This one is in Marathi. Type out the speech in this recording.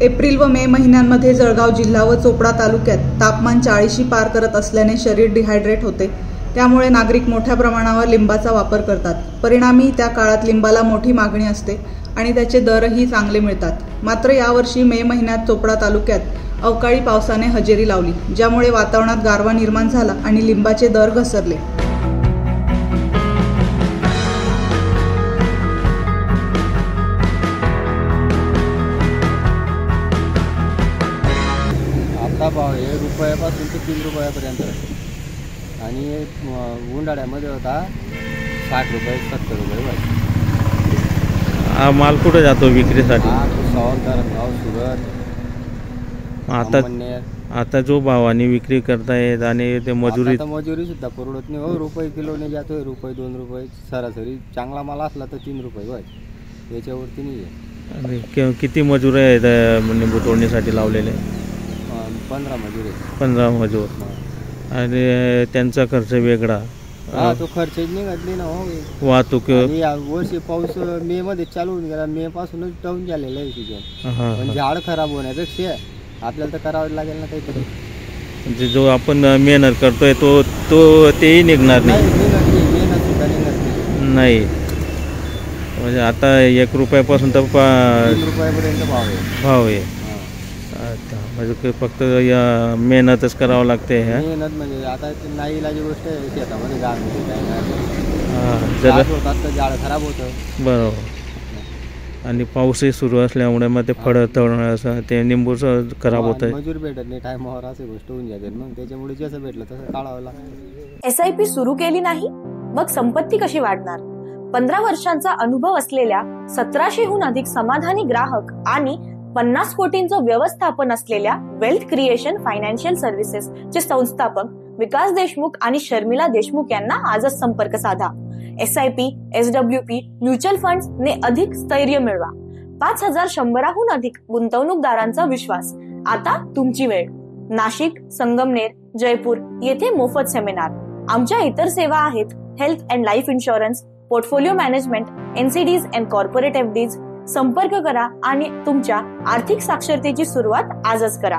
एप्रिल व मे महिन्यांमध्ये जळगाव जिल्हा व चोपडा तालुक्यात तापमान 40शी पार करत असल्याने शरीर डिहायड्रेट होते। त्यामुळे नागरिक मोठ्या प्रमाणावर लिंबाचा वापर करतात। परिणामी त्या काळात लिंबाला मोठी मागणी असते आणि त्याचे दरही चांगले मिळतात। मात्र यावर्षी मे महिन्यात चोपडा तालुक्यात अवकाळी पावसाने हजेरी लावली, ज्यामुळे वातावरणात गारवा निर्माण झाला आणि लिंबाचे दर घसरले। भाव आहे रुपयापासून ते 3 रुपयापर्यंत आणि उन्हाळ्यामध्ये होता 60 रुपये 70 रुपये। माल कुठे जातो विक्रीसाठी? आता जो भावाने विक्री करतायत आणि ते मजुरी सुद्धा परवडत नाही हो। रुपये किलोने जातोय, रुपये 2 रुपये सरासरी। चांगला माल असला तर 3 रुपये भाई, याच्यावरती नाही आहे। आणि किती मजूर आहेत लिंबू तोडणीसाठी लावलेले? 15 मजूर आहेत। 15 मजूर आणि त्यांचा खर्च वेगळा? तो खर्च निघत नाही ना हो। वाहतूक या वर्षी पाऊस मे मध्ये चालू होऊन गेला, मे पासूनच डाऊन झालेलं आहे सीजन। पण झाड खराब होण्यापेक्षा आपल्याला तर करावं लागेल ना काहीतरी। म्हणजे जो आपण मेहनत करतोय तो तेही निघणार नाही। मेहनत सुद्धा निघत नाही। म्हणजे आता 1 रुपयापासून तर 3 रुपयापर्यंत भाव आहे। अच्छा, म्हणजे फक्त या मेहनतच करावं लागते। मेहनत म्हणजे आता नाही इलाजी गोष्ट आहे, शेतामध्ये गाळ होतात तर झाड खराब होतं। बरोबर। आणि पाऊसही सुरू असल्यामुळे मग ते फळं तळणं ते निंबूचं खराब होतं। मजूर भेटत नाही टायमावर, अशी गोष्ट होऊन जाते। मग त्याच्यामुळे जसं भेटलं तसं काढावं लागतं। SIP सुरू केली नाही मग संपत्ती कशी वाढणार? 15 वर्षांचा अनुभव असलेल्या 1700हून अधिक समाधानी ग्राहक आणि 50 कोटींचं व्यवस्थापन असलेल्या वेल्थ क्रिएशन फायनान्शियल सर्व्हिसेस चे संस्थापक विकास देशमुख आणि शर्मिला देशमुख यांना आजच संपर्क साधा। SIP, SWP, म्युच्युअल फंड्स ने अधिक स्थैर्य मिळवा। 5100हून अधिक गुंतवणूकदारांचा विश्वास। आता तुमची वेळ। नाशिक, संगमनेर, जयपूर येथे मोफत सेमिनार। आमच्या इतर सेवा आहेत health and life insurance, portfolio management, NCDs and corporate FDs। संपर्क करा आणि तुमच्या आर्थिक साक्षरतेची सुरुवात आजच करा।